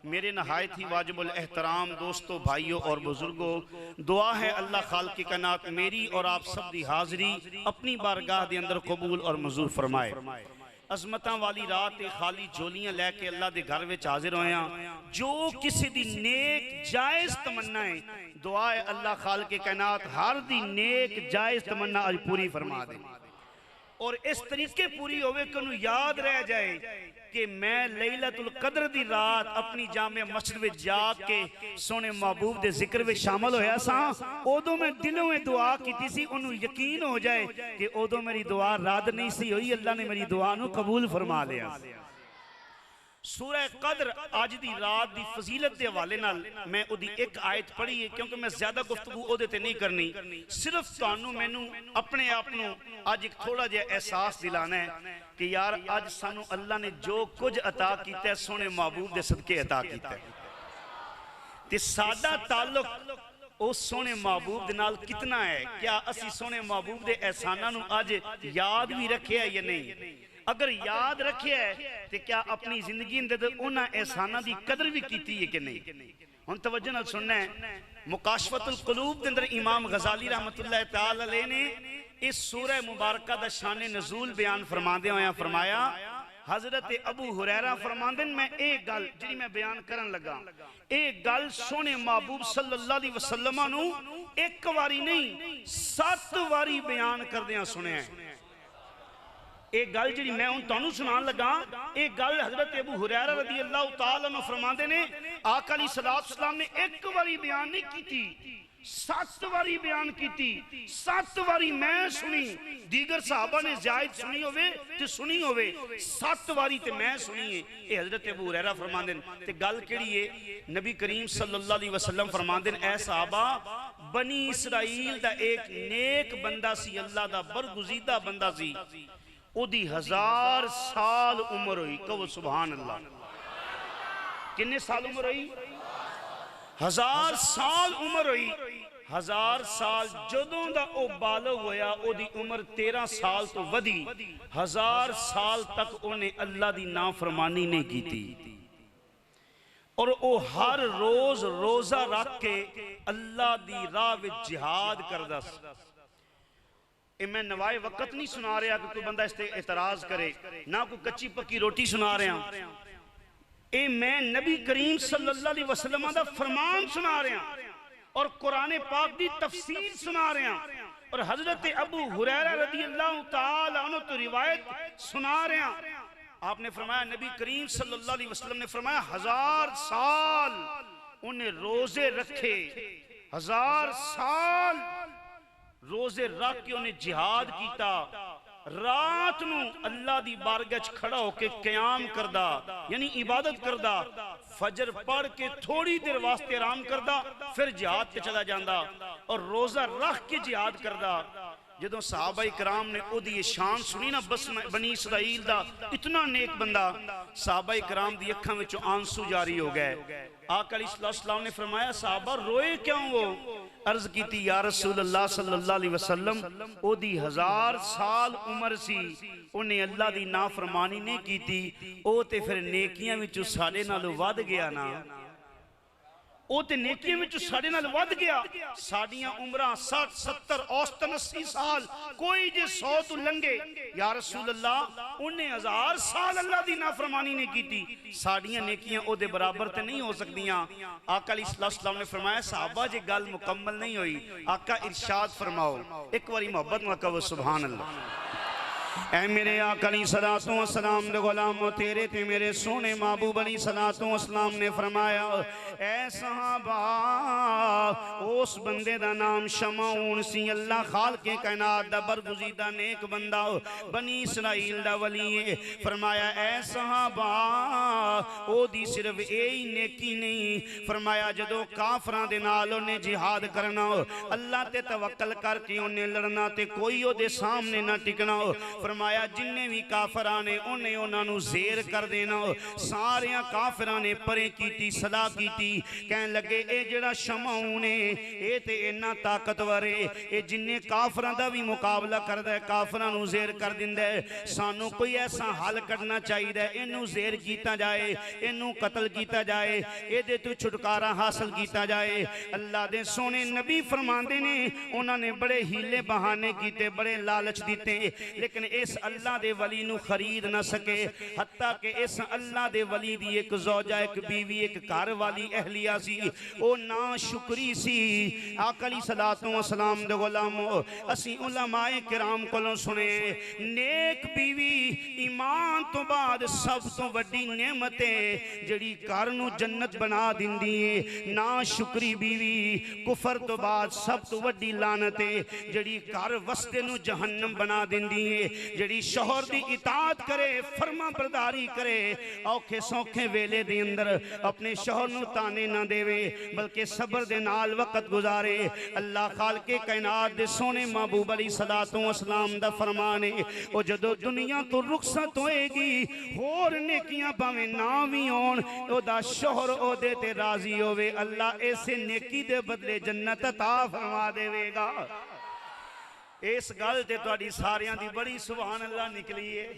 میرے نہایت ہی واجب الاحترام دوستوں، بھائیوں اور بزرگوں، دعا ہے اللہ خالق کائنات میری اور آپ سب دی حاضری اپنی بارگاہ دے اندر قبول اور منظور فرمائے۔ عظمتاں والی رات خالی جولیاں لے کے اللہ دے گھر وچ حاضر ہویاں، جو کسی دی نیک جائز تمنا ہے دعا ہے اللہ خالق کائنات ہر دی نیک جائز تمنا آج پوری فرما دے، اور اس طریقے پوری ہوئے کہ انہوں یاد رہ جائے کہ میں لیلۃ القدر دی رات اپنی جامع مسجد میں جا کے سونے محبوب دے ذکر میں شامل ہویا سا، اودوں میں دلوں میں دعا کی تھی سی، انہوں یقین ہو جائے کہ اودوں میری دعا رد نہیں سی ہوئی، اللہ نے میری دعا نو قبول فرما لیا۔ سورہ قدر آج دی رات دی فضیلت دے حوالے نال میں او دی ایک آیت پڑھی ہے، کیونکہ میں زیادہ گفتگو او دیتے نہیں کرنی، صرف تانوں میں اپنے آپنوں آج ایک تھوڑا جے احساس دلانا ہے کہ یار آج سانوں اللہ نے جو کچھ عطا کیتا ہے سونے محبوب دے صدقے عطا کیتا ہے، تے سادہ تعلق او سونے محبوب دے نال کتنا ہے؟ کیا اسی سونے محبوب دے احساناں نو آج یاد بھی رکھے ہے یا نہیں؟ اگر یاد رکھے ہے تو کیا اپنی زندگی اندر انہاں احسانہ دی قدر بھی کیتی ہے کہ نہیں؟ ہن توجہ نہ سننا ہے، مکاشفت القلوب دے اندر امام غزالی رحمت اللہ تعالی علیہ نے اس سورہ مبارکہ دا شان نزول بیان فرماندے ہویا فرمایا، حضرت ابو ہریرہ فرماندن میں ایک گل جنہی میں بیان کرن لگا، ایک گل سونے محبوب صلی اللہ علیہ وسلم نو ایک واری نہیں 7 واری بیان کر دیاں سنے ہیں۔ ایک گل جڑی میں ان تانوں سنان لگا، ایک گل حضرت ابو ہریرہ رضی اللہ تعالیٰ عنہ فرماندے نے آقا علیہ السلام نے ایک واری بیان نہیں کی تھی، 7 واری بیان کی تھی، 7 واری میں سنی، دیگر صحابہ نے زائد سنی ہوئے تے سنی ہوئے، 7 واری تے میں سنی ہے۔ اے حضرت ابو ہریرہ فرماندے تے گل کیڑی ہے؟ نبی کریم صلی اللہ علیہ وسلم فرماندے اے صحابہ، بنی اسرائیل دا ایک نیک بندہ سی، اللہ دا برگزیدہ بندہ سی، او دی 1000 سال عمر ہوئی، کہو سبحان اللہ، کنے سال عمر ہوئی؟ 1000 سال عمر ہوئی، 1000 سال جدوں دا او بالغ ہویا او دی عمر 13 سال تو ودی، 1000 سال تک انہیں اللہ دی نافرمانی نہیں کی تھی، اور او ہر روز روزہ رکھ کے اللہ دی راہ وچ جہاد کردہ سی۔ میں نوائے وقت نہیں سنا رہا کہ کوئی بندہ اس تے اعتراض کرے، نہ کوئی کچی پکی روٹی سنا رہا ہوں، اے میں نبی کریم صلی اللہ علیہ وسلم دا فرمان سنا رہا ہوں اور قرآن پاک دی تفسیر سنا رہا ہوں، اور حضرت ابو ہریرہ رضی اللہ تعالیٰ عنہ تو روایت سنا رہا ہوں۔ آپ نے فرمایا، نبی کریم صلی اللہ علیہ وسلم نے فرمایا 1000 سال انہیں روزے رکھے، 1000 سال روزے رکھ کے انہیں جہاد کیتا، رات نو اللہ دی بارگاہ کھڑا ہو کے قیام کردہ یعنی عبادت کردہ، فجر پڑھ کے تھوڑی دیر واسطے آرام کردہ، پھر جہاد پہ چلا جاندہ، اور روزہ رکھ کے جہاد کردہ۔ جدوں صحابہ اکرام نے او دی شان سنی نا، بس بنی اسرائیل دا اتنا نیک بندہ، صحابہ اکرام دی اکھاں وچوں آنسو جاری ہو گئے۔ آقا علیہ السلام نے فرمایا صحابہ روئے کیوں وہ؟ عرض کی تھی یا رسول اللہ صلی اللہ علیہ وسلم او دی 1000 سال عمر سی، انہیں اللہ دی نافرمانی نہیں کی تھی، او تے پھر نیکیاں وچوں ساڑے نالو ود گیا نا، او تے نیکیاں وچوں ساڑے نال ود گیا، ساڑیاں عمرہ 60 70 اوسطن 80 سال، کوئی جے 100 تو لنگے، یا رسول اللہ انہیں 1000 سال اللہ دی نافرمانی نہیں کی تھی، ساڑیاں نیکیاں او دے برابر تے نہیں ہو سکتیاں۔ آقا علیہ السلام نے فرمایا صحابہ جے گل مکمل نہیں ہوئی، آقا ارشاد فرماؤ، ایک واری محبت میں کہو سبحان اللہ۔ اے میرے آقا علیہ السلام دے غلامو، تیرے تے میرے سونے محبوب علیہ السلام نے فرمایا اے صحابہ، اس بندے دا نام شمعون سی، اللہ خالق کائنات دا برگزیدہ نیک بندہ، بنی اسرائیل دا ولی، فرمایا اے صحابہ او دی صرف ایہی نیکی نہیں، فرمایا جدو کافران دے نال انہیں جہاد کرنا، اللہ تے توکل کر کے انہیں لڑنا تے کوئی او دے سامنے نہ ٹکنا، فرمایا جننے بھی کافران نے انہیں انہوں نے زیر کر دینا ساریاں کافران نے پرے کیتی صلاح کیتی کہن لگے اے جڑا شمعون ہے اے تے اینا طاقتور ہے اے جننے کافران دا بھی مقابلہ کر دے کافران نو زیر کر دے سانو کوئی ایسا حل کرنا چاہیے دے انہوں زیر کیتا جائے انہوں قتل کیتا جائے اے دے تو چھٹکارا حاصل کیتا جائے اللہ دے سونے نبی فرماندے نے انہوں نے بڑے ہیلے بہانے کیتے بڑے لالچ دیتے لیکن اس اللہ دے ولی نو خرید نہ سکے حتیٰ کہ اس اللہ دے ولی دی ایک زوجہ ایک بیوی ایک گھر والی اہلیہ سی او نا شکری سی آقا علیہ الصلوۃ والسلام دے غلامو اسی علماء کرام کولوں سنے نیک بیوی ایمان تو بعد سب تو وڈی نعمت ہے جڑی گھر نو جنت بنا دیندی ہے نا شکری بیوی کفر تو بعد سب تو وڈی لعنت ہے جڑی گھر وستے نو جہنم بنا دیندی ہے جڑی شوہر دی اطاعت کرے فرما برداری کرے اوکھے سوکھے ویلے دے اندر اپنے شوہر نو تانے نہ دے بلکہ صبر دے نال وقت گزارے اللہ خالق کائنات دے سونے محبوب علیہ الصلوۃ والسلام دا فرمان ہے او جدو دنیا تو رخصت ہوئے گی ہور نیکیاں باویں نہ وی ہون او دا شوہر او دے تے راضی ہوئے اللہ ایسے نیکی دے بدلے جنت عطا فرما دے گا اس گل تے تہاڈی ساریاں دی بڑی سبحان اللہ نکلی ہے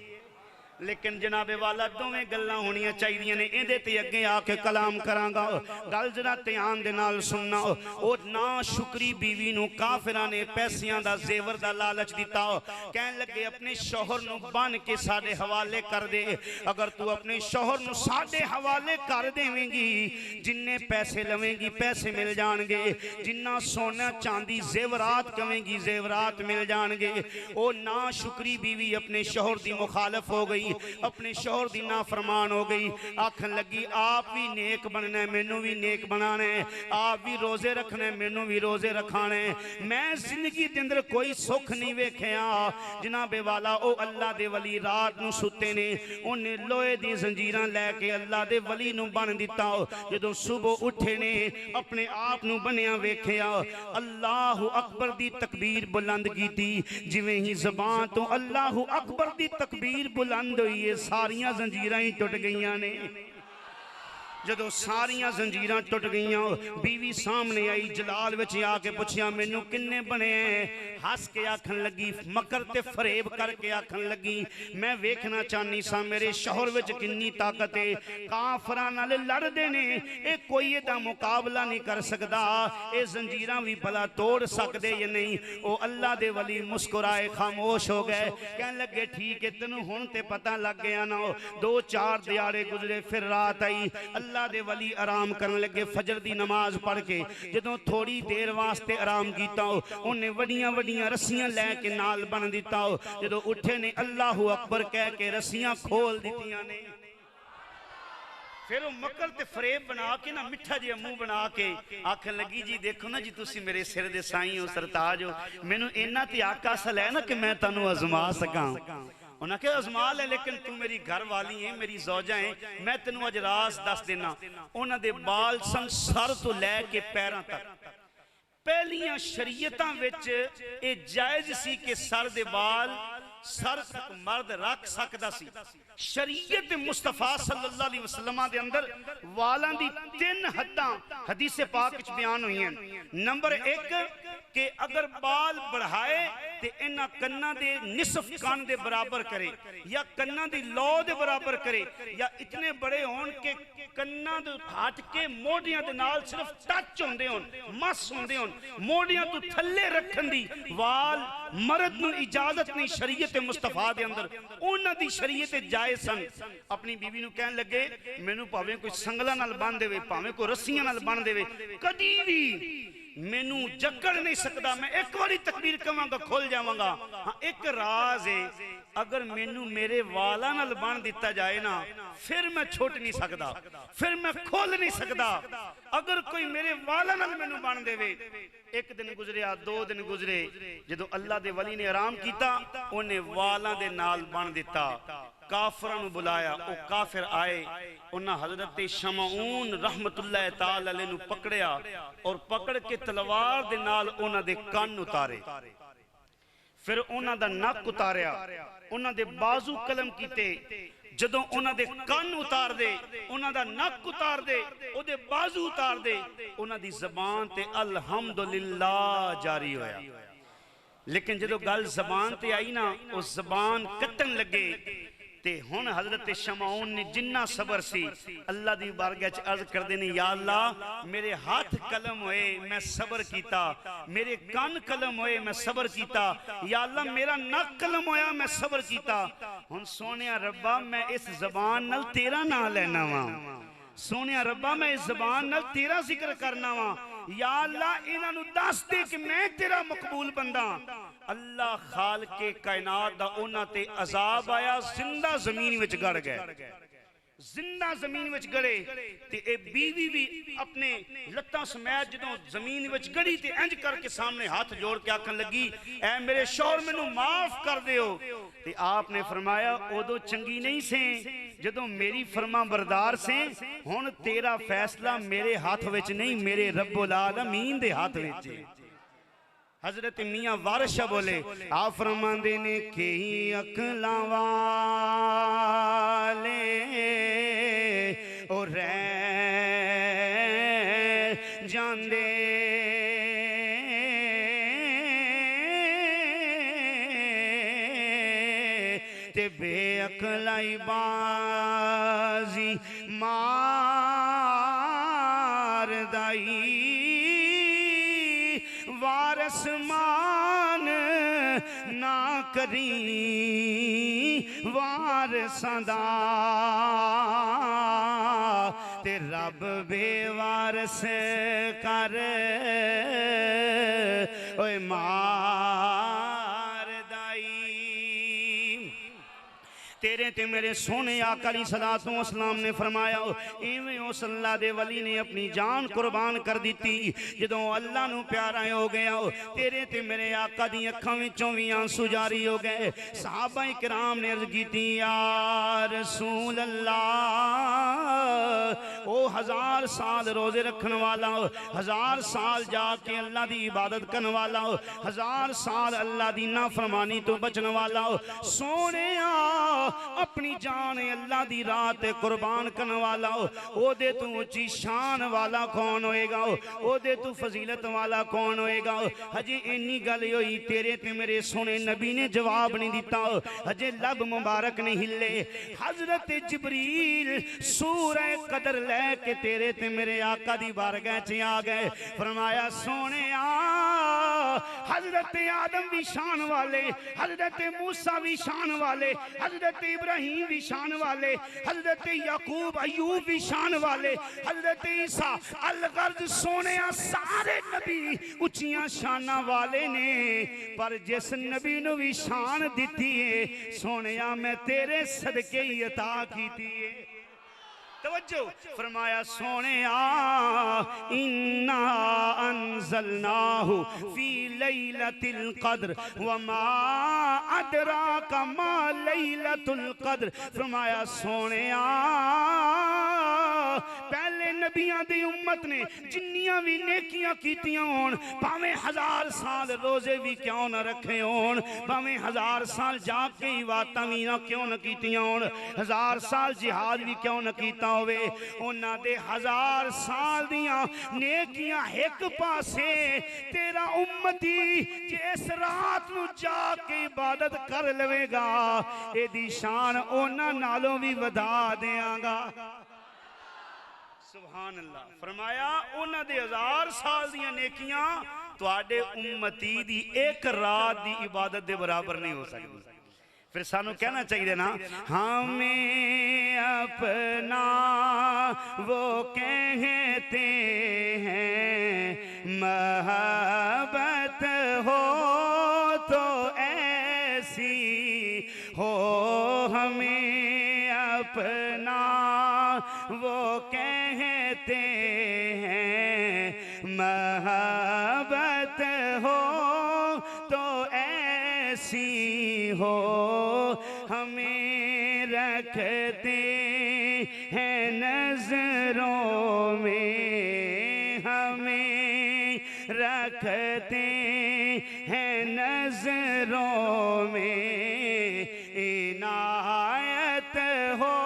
لیکن جناب والا دوویں گلاں ہونیاں چاہیدیاں نے ایندے تے اگے آ کے کلام کراں گا گل ذرا دھیان دے نال سننا او نا شکری بیوی نو کافراں نے پیسیاں دا زیور دا لالچ دیتا کہن لگے اپنے شوہر نو بن کے ساڈے حوالے کر دے اگر تو اپنے شوہر نو ساڈے حوالے کر دیویں گی جننے پیسے لویں گی پیسے مل جان گے جنہ سونا چاندی زیورات کہیں گی زیورات مل جان گے او نا شکری بیوی اپنے شوہر دی مخالف ہو گئی اپنے شوہر دی نافرمان ہو گئی آکھن لگی آپ بھی نیک بننا ہے مینوں بھی نیک بنانا ہے آپ بھی روزے رکھنا ہے مینوں بھی روزے رکھانا ہے میں زندگی دے اندر کوئی سکھ نہیں ویکھیا جناب والا او اللہ دے ولی رات نو ستے نے انہیں لوہے دی زنجیراں لے کے اللہ دے ولی نو بن دیتا جدوں صبح اٹھے نے اپنے آپ نو بنیا ویکھیا اللہ اکبر دی تکبیر بلند کیتی جویں ہی زبان تو اللہ اکبر دی تکبیر بلند ہوئی ہے ساریاں زنجیراں ہی ٹوٹ گئیاں نے جدو ساریاں زنجیراں ٹوٹ گئیاں بیوی سامنے آئی جلال وچ آ کے پوچھیا مینوں کنے بنے ہس کے آکھن لگی مکر تے فریب کر کے آکھن لگی میں ویکھنا چاہنی سا میرے شوہر وچ کنی طاقت ہے کافراں نال لڑدے نے اے کوئی دا مقابلہ نہیں کر سکدا اے زنجیراں وی بھلا توڑ سکدے یا نہیں او اللہ دے ولی مسکرائے خاموش ہو گئے کہن لگے ٹھیک ہے تینوں ہن تے پتہ لگ گیا نا دو چار دیہاڑے گزرے پھر رات آئی اللہ دے ولی آرام کرنے لگے فجر دی نماز پڑھ کے جدوں تھوڑی دیر واسطے آرام کیتا انہیں وڈیاں وڈیاں رسیاں لے کے نال بن دیتا جدوں اٹھے نے اللہ اکبر کہہ کے رسیاں کھول دیتیاں نے پھر وہ مکر تے فریب بنا کے نا مٹھا جی منہ بنا کے آکھن لگی جی دیکھو نا جی تسی میرے سر دے سائیں ہو سرتاج ہو مینوں اینا تے آقا سل ہے نا کہ میں تانوں آزما سکاں انہاں کہ ازمال ہے لیکن تو میری گھر والی ہیں میری زوجہ ہیں میں تینوں اج راز دس دینا انہاں دے بال سن سر تو لے کے پیراں تک پہلیاں شریعتاں وچ اے جائز سی کہ سر دے بال سر تک مرد رکھ سکدا سی شریعت مصطفیٰ صلی اللہ علیہ وسلم دے اندر والاں دی 3 حداں حدیث پاک وچ بیان ہوئی ہیں نمبر 1 کہ اگر بال بڑھائے تے انہاں کناں دے نصف کان دے برابر کرے یا کناں دی لو دے برابر کرے یا اتنے بڑے ہون کہ کناں دے ہٹ کے موڑیاں دے نال صرف ٹچ ہوندے ہون مس ہوندے ہون موڑیاں تو تھلے رکھن دی وال مرد نو اجازت نہیں شریعت مصطفیٰ دے اندر انہاں دی شریعت جائز سن اپنی بیوی نو کہن لگے مینوں پاویں کوئی سنگلاں نال بن دے پاویں کوئی رسیاں نال بن دے کدی بھی مینوں جکڑ نہیں سکدا میں ایک واری تکبیر کہاں گا کھل جاواں گا ہاں ایک راز ہے اگر مینوں میرے والاں نال بن دیتا جائے نا پھر میں چھوٹ نہیں سکدا پھر میں کھول نہیں سکدا اگر کوئی میرے والاں نال مینوں بن دے ایک دن گزریا 2 دن گزرے جدوں اللہ دے ولی نے آرام کیتا انہیں والاں دے نال بن دیتا کافراں نو بلایا او کافر آئے انہاں حضرت شمعون رحمت اللہ تعالی علیہ نو پکڑیا اور پکڑ کے تلوار دے نال انہاں دے کان اتارے پھر انہاں دا نک اتاریا، انہاں دے بازو قلم کیتے، جدوں انہاں دے کان اتار دے، انہاں دا نک اتار دے، او دے بازو اتار دے، انہاں دی زبان تے الحمدللہ جاری ہویا۔ لیکن جدو گل زبان تے آئی نا، اس زبان کٹن لگے تے ہن حضرت شمعون نے جنہ صبر سی اللہ دی بارگاہ چ عرض کر دینے، یا اللہ میرے ہاتھ قلم ہوئے میں صبر کیتا، میرے کان قلم ہوئے میں صبر کیتا، یا اللہ میرا نک قلم ہویا میں صبر کیتا، ہن سونیا ربا میں اس زبان نال تیرا نام لینا وا، سونیا ربا میں اس زبان نال تیرا ذکر کرنا وا، یا اللہ انہاں نو دس دے کہ میں تیرا مقبول بندہ۔ اللہ خالق کائنات دا انہاں تے عذاب آیا، زندہ زمین وچ گڑ گئے، زندہ زمین وچ گڑے تے اے بیوی بھی اپنے لتاں سمیت جدوں زمین وچ گڑی تے انج کر کے سامنے ہاتھ جوڑ کے آکھن لگی، اے میرے شوہر مینوں معاف کر دیو، تے آپ نے فرمایا اودوں چنگی نہیں سے جدوں میری فرما بردار سے، ہن تیرا فیصلہ میرے ہاتھ وچ نہیں، میرے رب العالمین دے ہاتھ وچ۔ حضرت میاں وارث شاہ بولے، آپ فرماندے نے کئی عقلاں والے او رہ جاندے، تے بے عقلائی بازی مار دائی، وارث مان نہ کری وارثاں دا، تے رب بے وارث کر اوے مار دائی۔ تیرے تے میرے سونے آقا علیہ السلام نے فرمایا، ایویں اس اللہ دے ولی نے اپنی جان قربان کر دیتی جدوں اللہ نو پیارا ہو گیا، تیرے تے میرے آقا دی اکھاں وچوں وی آنسو جاری ہو گئے۔ صحابہ کرام نے عرض کیتی، یا رسول اللہ، او 1000 سال روزے رکھن والا، 1000 سال جا کے اللہ دی عبادت کرن والا، 1000 سال اللہ دی نافرمانی تو بچن والا، سونے اپنی جان اللہ دی رات قربان کرن والا، او دے تو اونچی شان والا کون ہوئے گا، او دے تو فضیلت والا کون ہوئے گا؟ ہجے انی گل ہوئی، تیرے تے میرے سونے نبی نے جواب نہیں دیتا، ہجے لب مبارک نہیں ہلے۔ حضرت جبریل سورہ قدر لے کے تیرے تے میرے آقا دی بارگاہ چ آ گئے، فرمایا سونے حضرت آدم بھی شان والے، حضرت موسیٰ بھی شان والے، حضرت ابراہیم بھی شان والے، حضرت یعقوب ایوب بھی شان والے، حضرت عیسیٰ الغرض سونے سارے نبی اچھیاں شانہ والے نے، پر جس نبی نو بھی شان دیتی ہے سونے میں تیرے صدقے ہی عطا کیتی ہے۔ توجہ فرمایا سونے اِنَّا أَنزَلْنَاهُ فِي لَيْلَةِ الْقَدْرِ وَمَا أَدْرَاكَ مَا لَيْلَةُ الْقَدْرِ، فرمایا سونے پہلے نبیاں دی امت نے جنیاں بھی نیکیاں کیتیاں ہون، پاویں 1000 سال روزے بھی کیوں نہ رکھے ہون، پاویں 1000 سال جاگ کے عبادتاں بھی نہ کیوں نہ کیتیاں ہون، 1000 سال جہاد بھی کیوں نہ کیتا ہوئے، انہاں دے 1000 سال دیاں نیکیاں ایک پاسے، تیرا امتی جس رات نو جاگ کے عبادت کر لوے گا، اے دی شان انہاں نالوں بھی ودا دیاں گا۔ سبحان اللہ، فرمایا انہاں دے 1000 سال دیاں نیکیاں تو آڈے امتی دی ایک رات دی عبادت دے برابر نہیں ہو سکتی۔ پھر سانو کہنا چاہیے نا، ہمیں اپنا وہ کہتے ہیں، محبت ہو تو ایسی ہو، ہمیں اپنا وہ کہتے ہیں، محبت ہو تو ایسی ہو، ہمیں رکھتے ہیں نظروں میں، ہمیں رکھتے ہیں نظروں میں عنایت ہو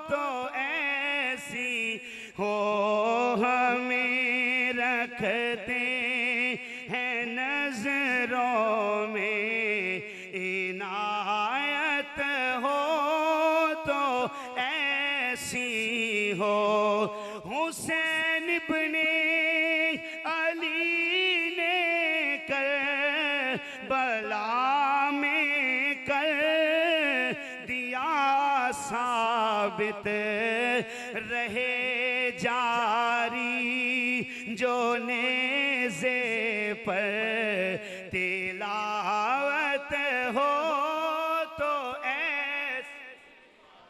تو ایسی ہو ہمیں رکھتے ہیں نظروں میں عنایت ہو تو ایسی ہو حسین ابن علی نے کربلا میں کر دیا ثابت رہے جاری جو نیزے پر تلاوت ہو تو ایسے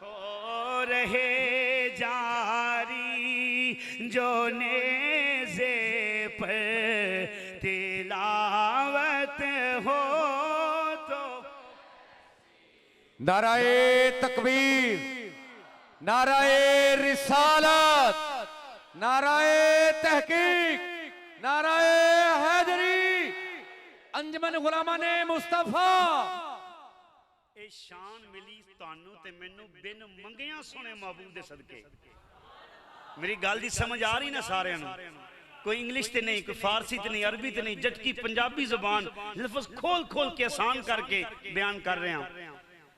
ہو رہے جاری جو نیزے پر تلاوت ہو تو نعرہ تکبیر، نعرہ رسالت، نعرہ تحقیق، نعرہ حیدری، انجمن غلامان مصطفیٰ۔ اے شان ملی تانوں تے مینوں بن منگیاں سونے محبوب دے صدقے۔ میری گل دی سمجھ آ رہی نا سارے نوں؟ کوئی انگلش تے نہیں، کوئی فارسی تے نہیں، عربی تے نہیں، جٹکی پنجابی زبان لفظ کھول کھول کے آسان کر کے بیان کر رہے ہیں۔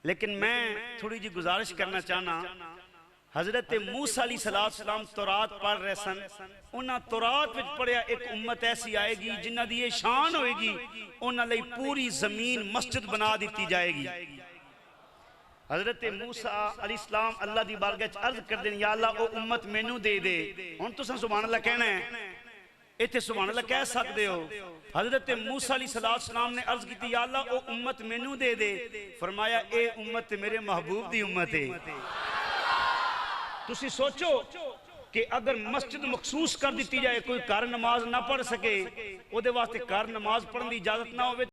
لیکن میں تھوڑی جی گزارش کرنا چاہنا، حضرت موسیٰ علیہ السلام تورات پڑھ رہے سن، انہاں تورات وچ پڑھیا ایک امت ایسی آئے گی جنہاں دی یہ شان ہوئے گی، انہاں لئی پوری زمین مسجد بنا دیتی جائے گی۔ حضرت موسیٰ علیہ السلام اللہ دی بارگاہ وچ عرض کر دیں، یا اللہ او امت مینوں دے دے۔ ہن تساں سبحان اللہ کہنا ہے، ایتھے سبحان اللہ کہہ سکدے ہو۔ حضرت موسیٰ علیہ السلام نے عرض کی تھی، یا اللہ او امت مینوں دے دے۔ فرمایا اے امت میرے محبوب دی امت ہے۔ تسی سوچو کہ اگر مسجد مخصوص کر دیتی جائے، کوئی گھر نماز نہ پڑھ سکے، او دے واسطے گھر نماز پڑھن دی اجازت نہ ہوئے